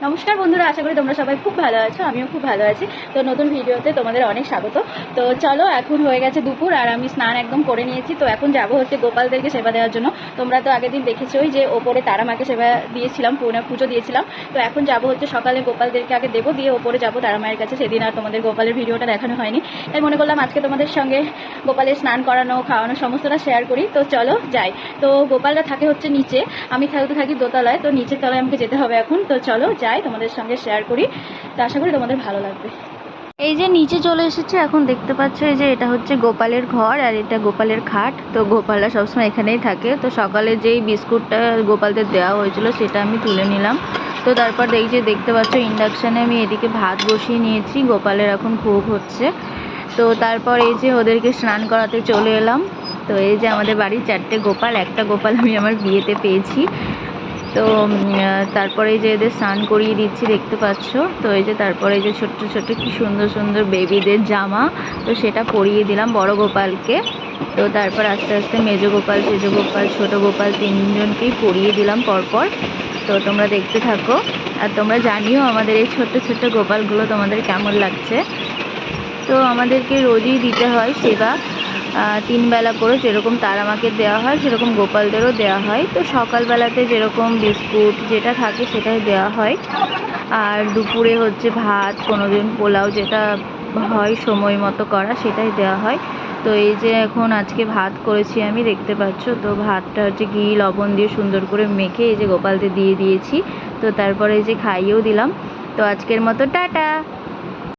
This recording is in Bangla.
নমস্কার বন্ধুরা, আশা করি তোমরা সবাই খুব ভালো আছো। আমিও খুব ভালো আছি। তো নতুন ভিডিওতে তোমাদের অনেক স্বাগত। তো চলো, এখন হয়ে গেছে দুপুর আর আমি স্নান একদম করে নিয়েছি। তো এখন যাব হচ্ছে গোপালদেরকে সেবা দেওয়ার জন্য। তোমরা তো আগের দিন দেখেছোই যে ওপরে তারা মাকে সেবা দিয়েছিলাম, পুজো দিয়েছিলাম। তো এখন যাব হচ্ছে সকালে গোপালদেরকে আগে দেবো, দিয়ে ওপরে যাব তারা মায়ের কাছে। সেদিন আর তোমাদের গোপালের ভিডিওটা দেখানো হয়নি, তাই মনে করলাম আজকে তোমাদের সঙ্গে গোপালের স্নান করানো খাওয়ানো সমস্তটা শেয়ার করি। তো চলো যাই। তো গোপালরা থাকে হচ্ছে নিচে, আমি থাকি দোতলায়। তো নিচের তলায় আমাকে যেতে হবে এখন। তো চলো যাই, তোমাদের সঙ্গে শেয়ার করি। তো আশা করি তোমাদের ভালো লাগবে। এই যে নিচে চলে এসেছে, এখন দেখতে পাচ্ছ এই যে এটা হচ্ছে গোপালের ঘর আর এটা গোপালের খাট। তো গোপালরা সবসময় এখানেই থাকে। তো সকালে যেই বিস্কুটটা গোপালদের দেওয়া হয়েছিল সেটা আমি তুলে নিলাম। তো তারপর দেখতে পাচ্ছ ইন্ডাকশানে আমি এদিকে ভাত বসিয়ে নিয়েছি, গোপালের এখন ভোগ হচ্ছে। তো তারপর এই যে ওদেরকে স্নান করাতে চলে এলাম। তো এই যে আমাদের বাড়ির 4টে গোপাল, একটা গোপাল আমি আমার বিয়েতে পেয়েছি। তো তারপরে এই যে এদের স্নান করিয়ে দিচ্ছি, দেখতে পাচ্ছ। তো এই যে তারপরে এই যে ছোট্ট ছোট্ট কি সুন্দর সুন্দর বেবিদের জামা, তো সেটা পরিয়ে দিলাম বড় গোপালকে। তো তারপর আস্তে আস্তে মেজ গোপাল, সেজ গোপাল, ছোট গোপাল তিনজনকেই পরিয়ে দিলাম পরপর। তো তোমরা দেখতে থাকো আর তোমরা জানিও আমাদের এই ছোট্ট ছোট্ট গোপালগুলো তোমাদের কেমন লাগছে। তো আমাদেরকে রোজই দিতে হয় সেবা, 3 বেলা করে। যেরকম তারা মাকে দেওয়া হয় সেরকম গোপালদেরও দেওয়া হয়। তো সকালবেলাতে যেরকম বিস্কুট যেটা থাকে সেটাই দেওয়া হয়, আর দুপুরে হচ্ছে ভাত, কোনোদিন পোলাও, যেটা হয় সময় মতো করা সেটাই দেওয়া হয়। তো এই যে এখন আজকে ভাত করেছি আমি, দেখতে পাচ্ছ। তো ভাতটা হচ্ছে ঘি লবণ দিয়ে সুন্দর করে মেখে এই যে গোপালদের দিয়ে দিয়েছি। তো তারপরে এই যে খাইয়েও দিলাম। তো আজকের মতো টাটা।